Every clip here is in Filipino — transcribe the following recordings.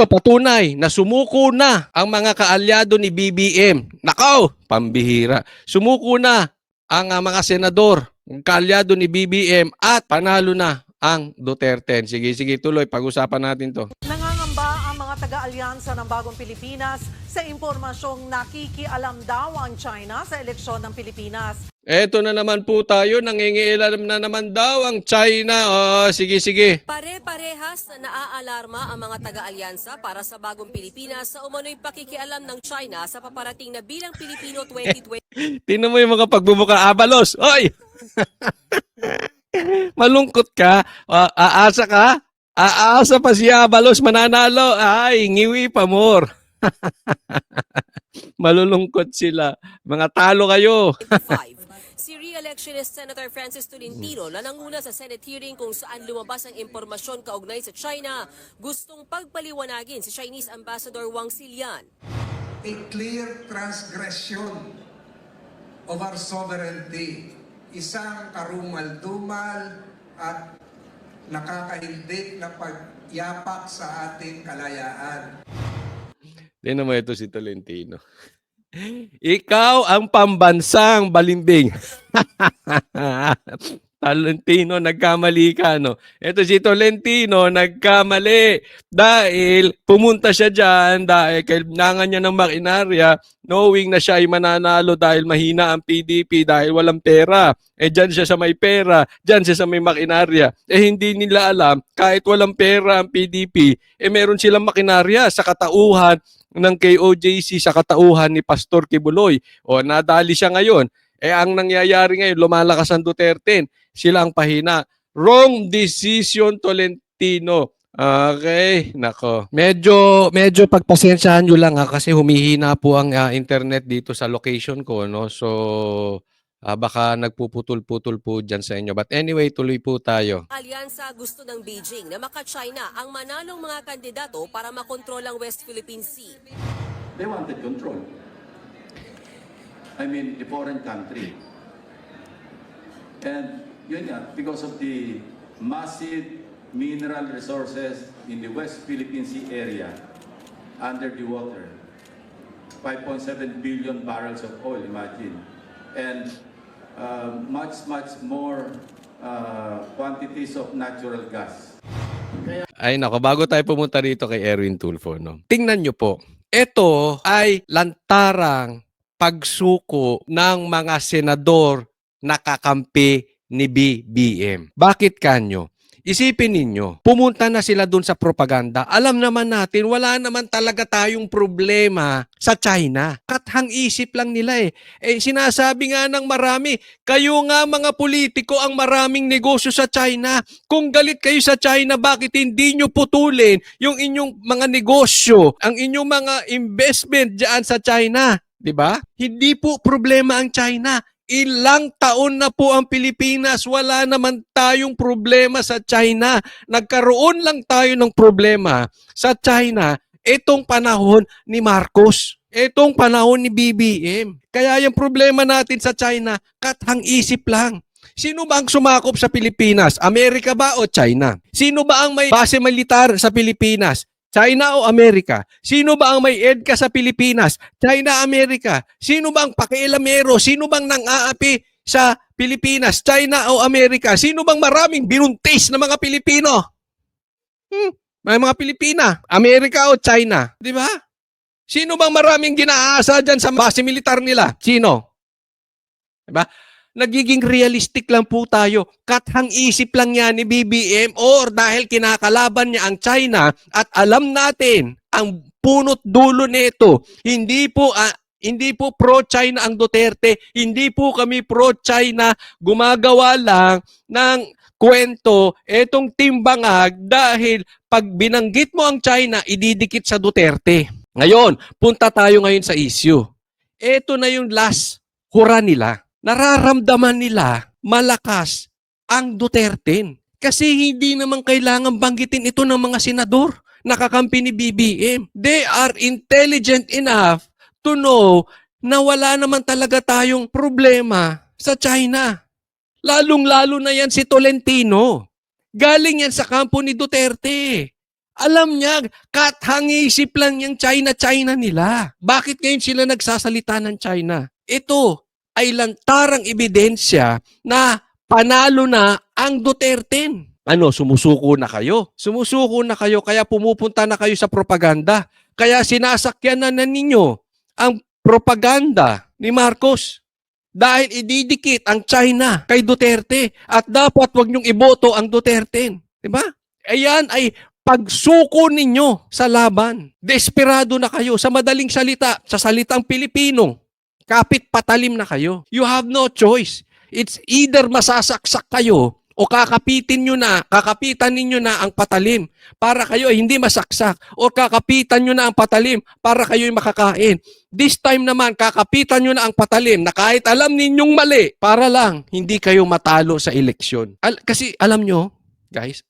Ito, patunay na sumuko na ang mga kaalyado ni BBM. Nakaw, pambihira. Sumuko na ang mga senador, kaalyado ni BBM at panalo na ang Duterte. Sige, tuloy. Pag-usapan natin to. Nangangamba ang mga taga-alyansa ng Bagong Pilipinas sa impormasyong nakikialam daw ang China sa eleksyon ng Pilipinas. Eto na naman po tayo, nangingialam na naman daw ang China. Oh, sige. Pare-parehas na naaalarma ang mga taga-alyansa para sa Bagong Pilipinas sa umano'y pakikialam ng China sa paparating na Bilang Pilipino 2020. Tingnan mo yung mga pagbubuka. Abalos! Oy! Malungkot ka? Aasa ka? Aasa pa si Abalos mananalo? Ay, ngiwi pa more. Malulungkot sila. Mga talo kayo. Si re-electionist Senator Francis Tolentino na nanguna sa Senate hearing kung saan lumabas ang impormasyon kaugnay sa China, gustong pagpaliwanagin si Chinese Ambassador Wang Xilian. A clear transgression of our sovereignty. Isang karumal-dumal at nakakahindik na pagyapak sa ating kalayaan. Tingnan mo ito si Tolentino. Ikaw ang pambansang balimbing. Tolentino, nagkamali ka, no? Ito si Tolentino, nagkamali. Dahil pumunta siya dyan, dahil kailangan niya ng makinarya, knowing na siya ay mananalo dahil mahina ang PDP, dahil walang pera. Dyan siya sa may pera, dyan siya sa may makinarya. Hindi nila alam, kahit walang pera ang PDP, meron silang makinarya sa katauhan ng KOJC, sa katauhan ni Pastor Kibuloy. O, nadali siya ngayon. Ang nangyayari ngayon, lumalakas ang Duterte. Sila ang pahina. Wrong decision, Tolentino. Okay, nako. Medyo pagpasensyahan nyo lang kasi humihina po ang internet dito sa location ko, no? So, baka nagpuputol-putol po dyan sa inyo. But anyway, tuloy po tayo. Alyansa gusto ng Beijing na maka-China ang manalong mga kandidato para makontrol ang West Philippine Sea. They wanted control. I mean, a foreign country. And yun nga, because of the massive mineral resources in the West Philippine Sea area, under the water, 5.7 billion barrels of oil, imagine. And much more quantities of natural gas. Ay nako, bago tayo pumunta dito kay Erwin Tulfo, no? Tingnan nyo po, ito ay lantarang pagsuko ng mga senador na kakampi ni BBM. Bakit kanyo? Isipin ninyo, pumunta na sila dun sa propaganda. Alam naman natin, wala naman talaga tayong problema sa China. Kathang isip lang nila sinasabi nga ng marami, kayo nga mga politiko ang maraming negosyo sa China. Kung galit kayo sa China, bakit hindi nyo putulin yung inyong mga negosyo, ang inyong mga investment dyan sa China? Diba? Hindi po problema ang China. Ilang taon na po ang Pilipinas, wala naman tayong problema sa China. Nagkaroon lang tayo ng problema sa China itong panahon ni Marcos, itong panahon ni BBM. Kaya yung problema natin sa China, kathang isip lang. Sino ba ang sumakop sa Pilipinas? Amerika ba o China? Sino ba ang may base militar sa Pilipinas? China o Amerika? Sino ba ang may EDCA sa Pilipinas? China, Amerika? Sino bang pakialamero? Sino bang nang-aapi sa Pilipinas? China o Amerika? Sino bang maraming binuntis na mga Pilipino? May mga Pilipina, Amerika o China? Di ba? Sino bang maraming ginaasa dyan sa base militar nila? Sino? Di ba? Nagiging realistic lang po tayo. Kathang isip lang yan ni BBM or dahil kinakalaban niya ang China at alam natin ang punot dulo nito. Hindi po pro-China ang Duterte. Hindi po kami pro-China. Gumagawa lang ng kwento etong timbangag dahil pag binanggit mo ang China, ididikit sa Duterte. Ngayon, punta tayo ngayon sa issue. Ito na yung last hura nila. Nararamdaman nila malakas ang Duterte. Kasi hindi naman kailangan banggitin ito ng mga senador na kakampi ni BBM. They are intelligent enough to know na wala naman talaga tayong problema sa China. Lalong-lalo na yan si Tolentino. Galing yan sa kampo ni Duterte. Alam niya, kathangisip lang yung China nila. Bakit ngayon sila nagsasalita ng China? Ito ay lantarang ebidensya na panalo na ang Duterte. Ano, sumusuko na kayo? Sumusuko na kayo, kaya pumupunta na kayo sa propaganda. Kaya sinasakyan na ninyo ang propaganda ni Marcos. Dahil ididikit ang China kay Duterte at dapat wag niyong iboto ang Duterte. Diba? Ayan ay pagsuko ninyo sa laban. Desperado na kayo. Sa madaling salita, sa salitang Pilipino, kapit patalim na kayo. You have no choice. It's either masasaksak kayo o kakapitan ninyo na ang patalim para kayo ay hindi masaksak o kakapitan nyo na ang patalim para kayo ay makakain. This time naman, kakapitan nyo na ang patalim na kahit alam ninyong mali para lang hindi kayo matalo sa eleksyon. Kasi alam nyo, guys,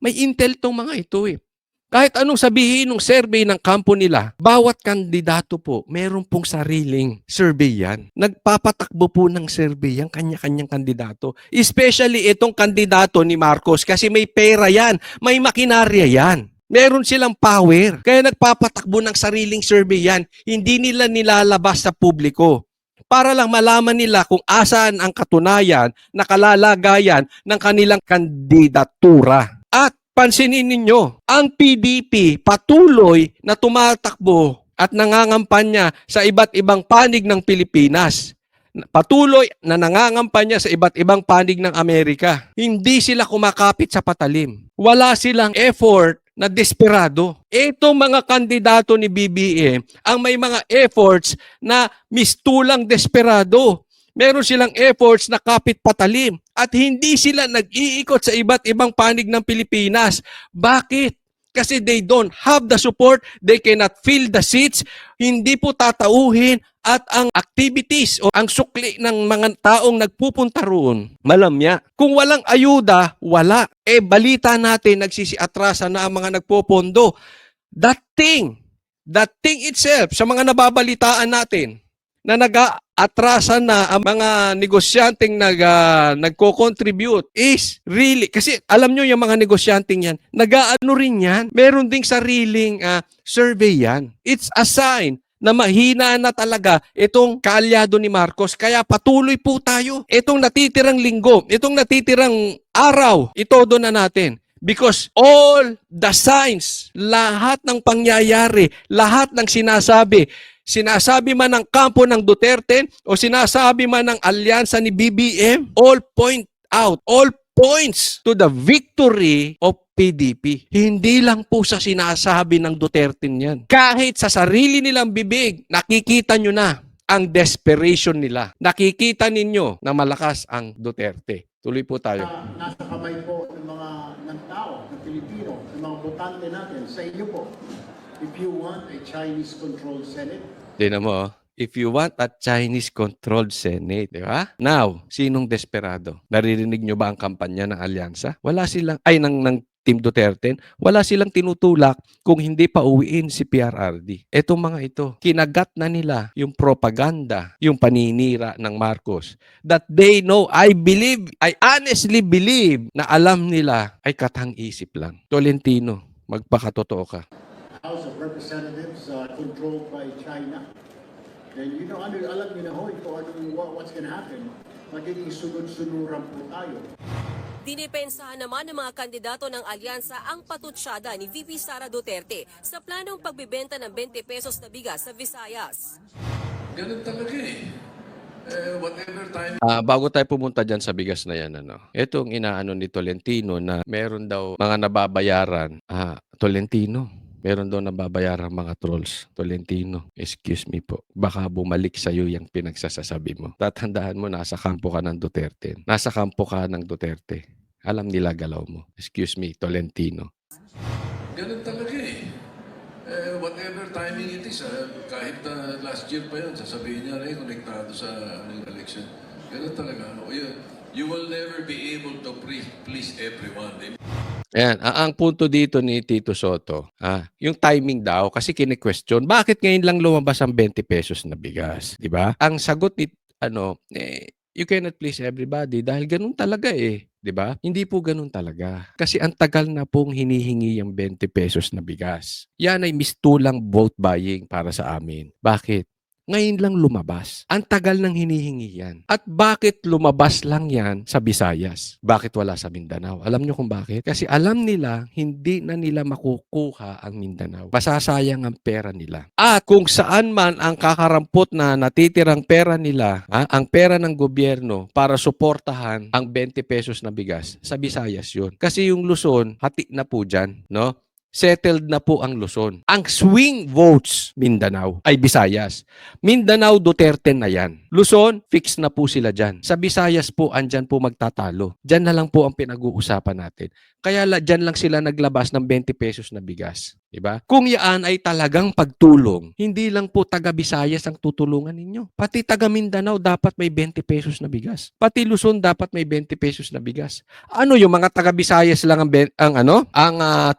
may intel tong mga ito eh. Kahit anong sabihin ng survey ng kampo nila, bawat kandidato po, meron pong sariling survey yan. Nagpapatakbo po ng survey yan, kanya-kanyang kandidato. Especially itong kandidato ni Marcos kasi may pera yan, may makinarya yan. Meron silang power. Kaya nagpapatakbo ng sariling survey yan. Hindi nila nilalabas sa publiko. Para lang malaman nila kung asaan ang katunayan na kalalagayan ng kanilang kandidatura. At pansinin ninyo, ang PDP patuloy na tumatakbo at nangangampanya sa iba't ibang panig ng Pilipinas. Patuloy na nangangampanya sa iba't ibang panig ng Amerika. Hindi sila kumakapit sa patalim. Wala silang effort na desperado. Itong mga kandidato ni BBM ang may mga efforts na mistulang desperado. Meron silang efforts na kapit patalim at hindi sila nag-iikot sa iba't ibang panig ng Pilipinas. Bakit? Kasi they don't have the support, they cannot fill the seats, hindi po tatauhin at ang activities o ang sukli ng mga taong nagpupunta roon, malamya. Kung walang ayuda, wala. Balita natin, nagsisiatrasa na ang mga nagpopondo. That thing itself, sa mga nababalitaan natin, na nag-aatrasa na ang mga negosyanteng nagko-contribute is really, kasi alam nyo yung mga negosyanteng yan, nag-aano rin yan, meron ding sariling survey yan. It's a sign na mahina na talaga itong kaalyado ni Marcos. Kaya patuloy po tayo. Itong natitirang linggo, itong natitirang araw, itodo na natin. Because all the signs, lahat ng pangyayari, lahat ng sinasabi man ng kampo ng Duterte o sinasabi man ng alyansa ni BBM, all points to the victory of PDP. Hindi lang po sa sinasabi ng Duterte niyan. Kahit sa sarili nilang bibig, nakikita nyo na ang desperation nila. Nakikita ninyo na malakas ang Duterte. Tuloy po tayo. Nasa kamay po ng tao, ng Pilipino, ng mga botante natin, sa inyo po. If you want a Chinese-controlled Senate. Tingnan mo, if you want a Chinese-controlled Senate, di ba? Now, sinong desperado? Naririnig nyo ba ang kampanya ng alyansa? Wala silang, ng Team Duterte, wala silang tinutulak kung hindi pa uwiin si PRRD. Etong mga ito, kinagat na nila yung propaganda, yung paninira ng Marcos. That they know, I honestly believe na alam nila ay katang-isip lang. Tolentino, magpakatotoo ka. House of Representatives controlled by China. And alam niyo na ho, what's gonna happen. Magiging sunod-sunuran po tayo. Dinipensahan naman ng mga kandidato ng alyansa ang patutsyada ni VP Sara Duterte sa planong pagbibenta ng 20 pesos na bigas sa Visayas. Ganun talaga eh. Whatever time. Bago tayo pumunta dyan sa bigas na yan, itong inaano ni Tolentino na meron daw mga nababayaran. Tolentino, meron daw nababayaran mga trolls. Tolentino, excuse me po. Baka bumalik sa'yo yung pinagsasasabi mo. Tatandaan mo, nasa kampo ka ng Duterte. Nasa kampo ka ng Duterte. Alam nila galaw mo. Excuse me, Tolentino. Ganun talaga eh. Whatever timing it is, kahit last year pa yun, sasabihin niya rin, konektado sa election. Ganun talaga. You will never be able to please everyone. Ayan, ang punto dito ni Tito Soto, yung timing daw, kasi kine-question, bakit ngayon lang lumabas ang 20 pesos na bigas? Di ba? Ang sagot ni, you cannot please everybody dahil ganun talaga eh. 'Di ba? Hindi po ganun talaga. Kasi ang tagal na pong hinihingi yung 20 pesos na bigas. Yan ay mistulang vote buying para sa amin. Bakit? Ngayon lang lumabas. Ang tagal nang hinihingi yan. At bakit lumabas lang yan sa Visayas? Bakit wala sa Mindanao? Alam nyo kung bakit? Kasi alam nila, hindi na nila makukuha ang Mindanao. Masasayang ang pera nila. At kung saan man ang kakarampot na natitirang pera nila, ang pera ng gobyerno para suportahan ang 20 pesos na bigas, sa Visayas yun. Kasi yung Luzon, hati na po dyan, no? Settled na po ang Luzon. Ang swing votes, Mindanao, ay Visayas. Mindanao, Duterte na yan. Luzon, fix na po sila dyan. Sa Visayas po, andyan po magtatalo. Dyan na lang po ang pinag-uusapan natin. Kaya dyan lang sila naglabas ng 20 pesos na bigas. Diba? Kung yan ay talagang pagtulong, hindi lang po taga Visayas ang tutulungan ninyo. Pati taga Mindanao dapat may 20 pesos na bigas. Pati Luzon dapat may 20 pesos na bigas. Ano yung mga taga Visayas lang ang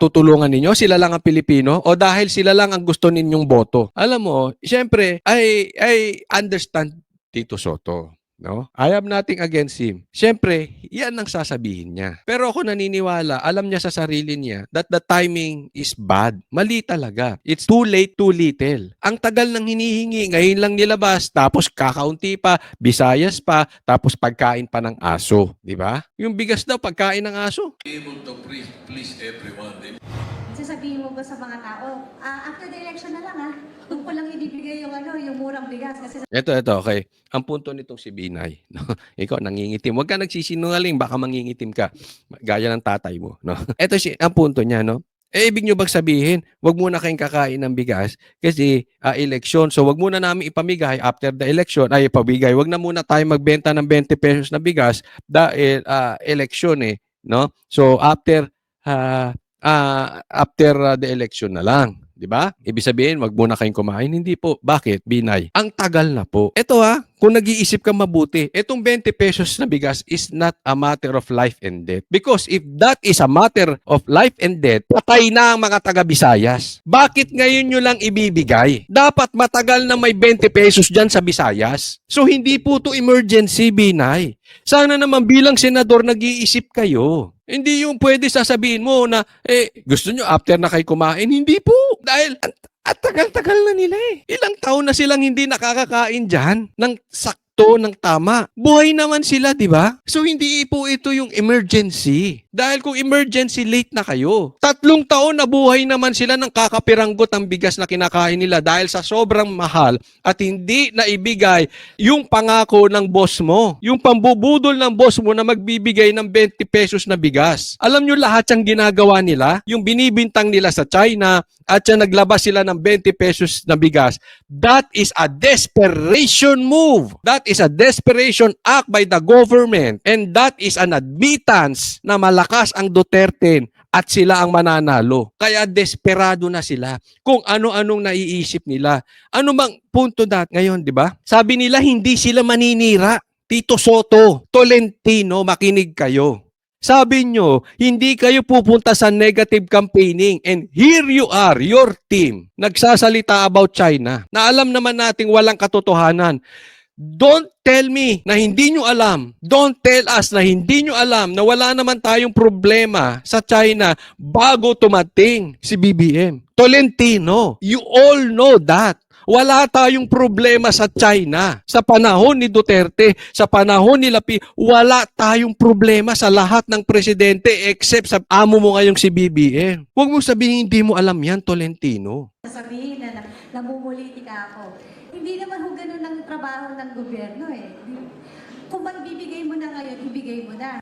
tutulungan ninyo? Sila lang ang Pilipino? O dahil sila lang ang gusto ninyong boto? Alam mo, siyempre, I understand Tito Soto. No? I have nothing against him. Siyempre, yan ang sasabihin niya. Pero ako naniniwala, alam niya sa sarili niya that the timing is bad. Mali talaga. It's too late, too little. Ang tagal nang hinihingi, ngayon lang nilabas, tapos kakaunti pa, Visayas pa, tapos pagkain pa ng aso. Di ba? Yung bigas daw, pagkain ng aso. Able to please everyone. Sasabihin mo ba sa mga tao, after the election na lang doon ko lang ibibigay yung murang bigas kasi Ito, okay. Ang punto nitong si Binay, no? Ikaw nangingitim. Huwag ka nagsisinungaling, baka mangingitim ka. Gaya ng tatay mo, no? Ito ang punto niya, no? Ibig nyo bang sabihin, wag muna kayong kakain ng bigas kasi election. So wag muna namin ipamigay after the election, ipabigay. Wag na muna tayo magbenta ng 20 pesos na bigas dahil election no? So after the election na lang. Di ba? Ibig sabihin, wag muna kayong kumain. Hindi po. Bakit? Binay. Ang tagal na po. Ito kung nag-iisip ka mabuti, itong 20 pesos na bigas is not a matter of life and death. Because if that is a matter of life and death, patay na ang mga taga-Visayas. Bakit ngayon nyo lang ibibigay? Dapat matagal na may 20 pesos dyan sa Visayas. So hindi po to emergency, Binay. Sana naman bilang senador nag-iisip kayo. Hindi yung pwede sasabihin mo na, gusto nyo after na kayo kumain. Hindi po. Dahil at tagal-tagal na nila Ilang taon na silang hindi nakakakain dyan ng sakto, ng tama. Buhay naman sila, di ba? So hindi po ito yung emergency. Dahil kung emergency, late na kayo. 3 taon na buhay naman sila ng kakapiranggot ang bigas na kinakain nila dahil sa sobrang mahal at hindi na ibigay yung pangako ng boss mo. Yung pambubudol ng boss mo na magbibigay ng 20 pesos na bigas. Alam nyo lahat yung ginagawa nila? Yung binibintang nila sa China at yung naglabas sila ng 20 pesos na bigas. That is a desperation move. That is a desperation act by the government. And that is an admittance na malakas ang Duterte at sila ang mananalo. Kaya desperado na sila kung ano-anong naiisip nila. Ano bang punto ngayon, di ba? Sabi nila hindi sila maninira. Tito Soto, Tolentino, makinig kayo. Sabi nyo, hindi kayo pupunta sa negative campaigning and here you are, your team, nagsasalita about China na alam naman nating walang katotohanan. Don't tell me na hindi nyo alam. Don't tell us na hindi nyo alam na wala naman tayong problema sa China bago tumating si BBM. Tolentino, you all know that. Wala tayong problema sa China. Sa panahon ni Duterte, sa panahon ni Lapi, wala tayong problema sa lahat ng presidente except sa amo mo ngayong si BBM. Huwag mo sabihin hindi mo alam yan, Tolentino. sasabihin na namumulitika ako. Hindi naman ho ganun ang trabaho ng gobyerno Kung magbibigay mo na ngayon, ibigay mo na.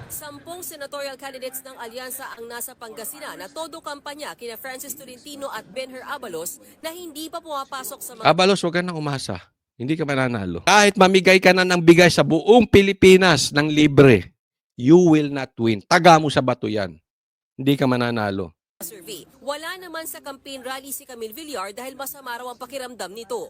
10 senatorial candidates ng alyansa ang nasa Pangasinan na todo kampanya kina Francis Tolentino at Benher Abalos na hindi pa pumapasok sa mga... Abalos, huwag ka nang umasa. Hindi ka mananalo. Kahit mamigay ka na ng bigay sa buong Pilipinas ng libre, you will not win. Taga mo sa bato yan. Hindi ka mananalo. survey. Wala naman sa campaign rally si Camille Villar dahil masama raw ang pakiramdam nito.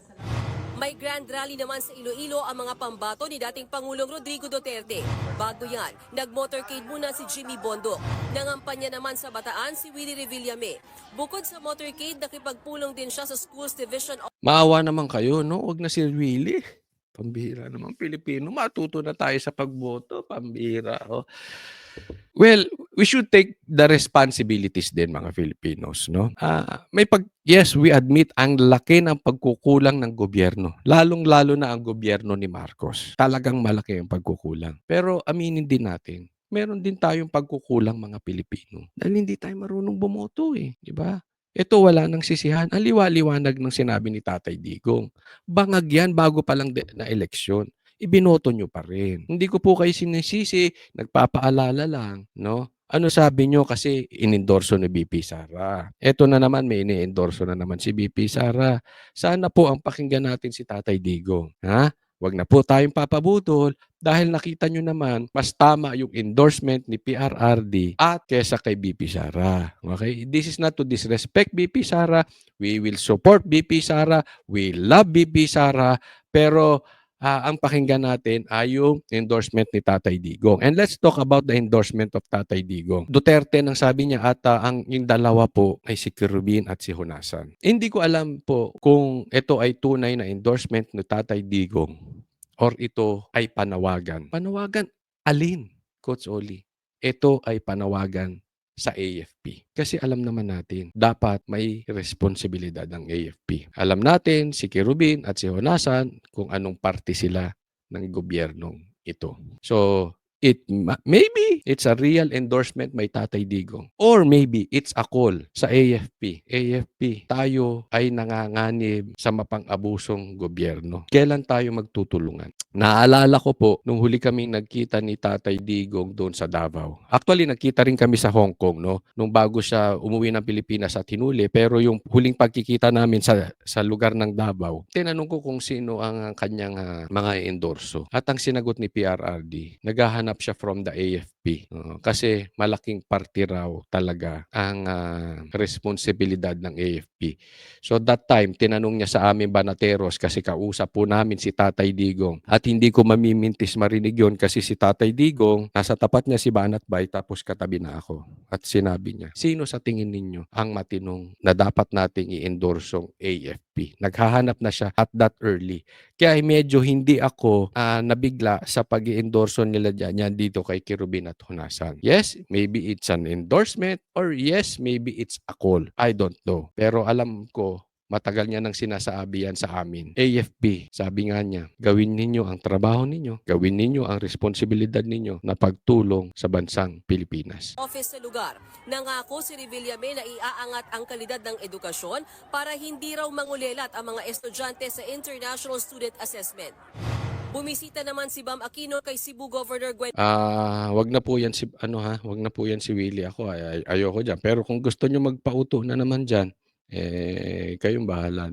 May grand rally naman sa Iloilo ang mga pambato ni dating Pangulong Rodrigo Duterte. Bago yan, nag-motorcade muna si Jimmy Bondoc. Nangampanya naman sa Bataan si Willie Revillame. Bukod sa motorcade, nakipagpulong din siya sa Schools Division of... Maawa naman kayo, no? Huwag na si Willie. Pambihira naman Pilipino, matuto na tayo sa pagboto, pambihira, oh. Well, we should take the responsibilities din mga Filipinos, no? Yes, we admit ang laki ng pagkukulang ng gobyerno. Lalong-lalo na ang gobyerno ni Marcos. Talagang malaki ang pagkukulang. Pero aminin din natin, meron din tayong pagkukulang mga Pilipino. Dahil hindi tayo marunong bumoto eh, di ba? Ito wala nang sisihan. Ang liwa-liwanag ng sinabi ni Tatay Digong. Bangag yan bago pa lang na eleksyon. Ibinoto nyo pa rin. Hindi ko po kayo sinisisi, nagpapaalala lang, no? Ano sabi nyo kasi inendorso ni BP Sara. Ito na naman, may ini-endorso na naman si BP Sara. Sana po ang pakinggan natin si Tatay Digong. Ha? Wag na po tayong papabutol dahil nakita nyo naman, mas tama yung endorsement ni PRRD at kesa kay BP Sara. Okay? This is not to disrespect BP Sara. We will support BP Sara. We love BP Sara. Pero ang pakinggan natin ay yung endorsement ni Tatay Digong. And let's talk about the endorsement of Tatay Digong. Duterte nang sabi niya at yung dalawa po ay si Kerubin at si Honasan. Hindi ko alam po kung ito ay tunay na endorsement ni Tatay Digong or ito ay panawagan. Panawagan alin, Coach Oli? Ito ay panawagan sa AFP. Kasi alam naman natin, dapat may responsibilidad ng AFP. Alam natin si Kerubin at si Honasan kung anong parte sila ng gobyernong ito. So, maybe it's a real endorsement may Tatay Digong. Or maybe it's a call sa AFP. AFP, tayo ay nanganganib sa mapang-abusong gobyerno. Kailan tayo magtutulungan? Naalala ko po, nung huli kaming nagkita ni Tatay Digong doon sa Davao. Actually, nagkita rin kami sa Hong Kong, no? Nung bago siya umuwi ng Pilipinas at hinuli. Pero yung huling pagkikita namin sa lugar ng Davao, tinanong ko kung sino ang kanyang mga endorso. At ang sinagot ni PRRD, naghahanap siya from the AFP. Kasi malaking parte raw talaga ang responsibilidad ng AFP. So that time, tinanong niya sa amin Banateros kasi kausap po namin si Tatay Digong. At hindi ko mamimintis marinig yon kasi si Tatay Digong, nasa tapat niya si Banat Bay tapos katabi na ako. At sinabi niya, sino sa tingin ninyo ang matinong na dapat nating i-endorsong AFP? Naghahanap na siya at that early. Kaya medyo hindi ako nabigla sa pag-i-endorso nila dyan dito kay Kerubin at Honasan. Yes, maybe it's an endorsement or yes, maybe it's a call. I don't know. Pero alam ko, matagal niya nang sinasabi yan sa amin. AFP, sabi nga niya, gawin ninyo ang trabaho ninyo, gawin ninyo ang responsibilidad ninyo na pagtulong sa bansang Pilipinas. Office sa lugar. Nangako si Revillame na iaangat ang kalidad ng edukasyon para hindi raw mangulelat ang mga estudyante sa International Student Assessment. Bumisita naman si Bam Aquino kay Cebu Governor Gwen. Wag na po yan si wag na po yan si Willie. Ako ayoko diyan. Pero kung gusto niyo magpauto na naman diyan, kayong bahala.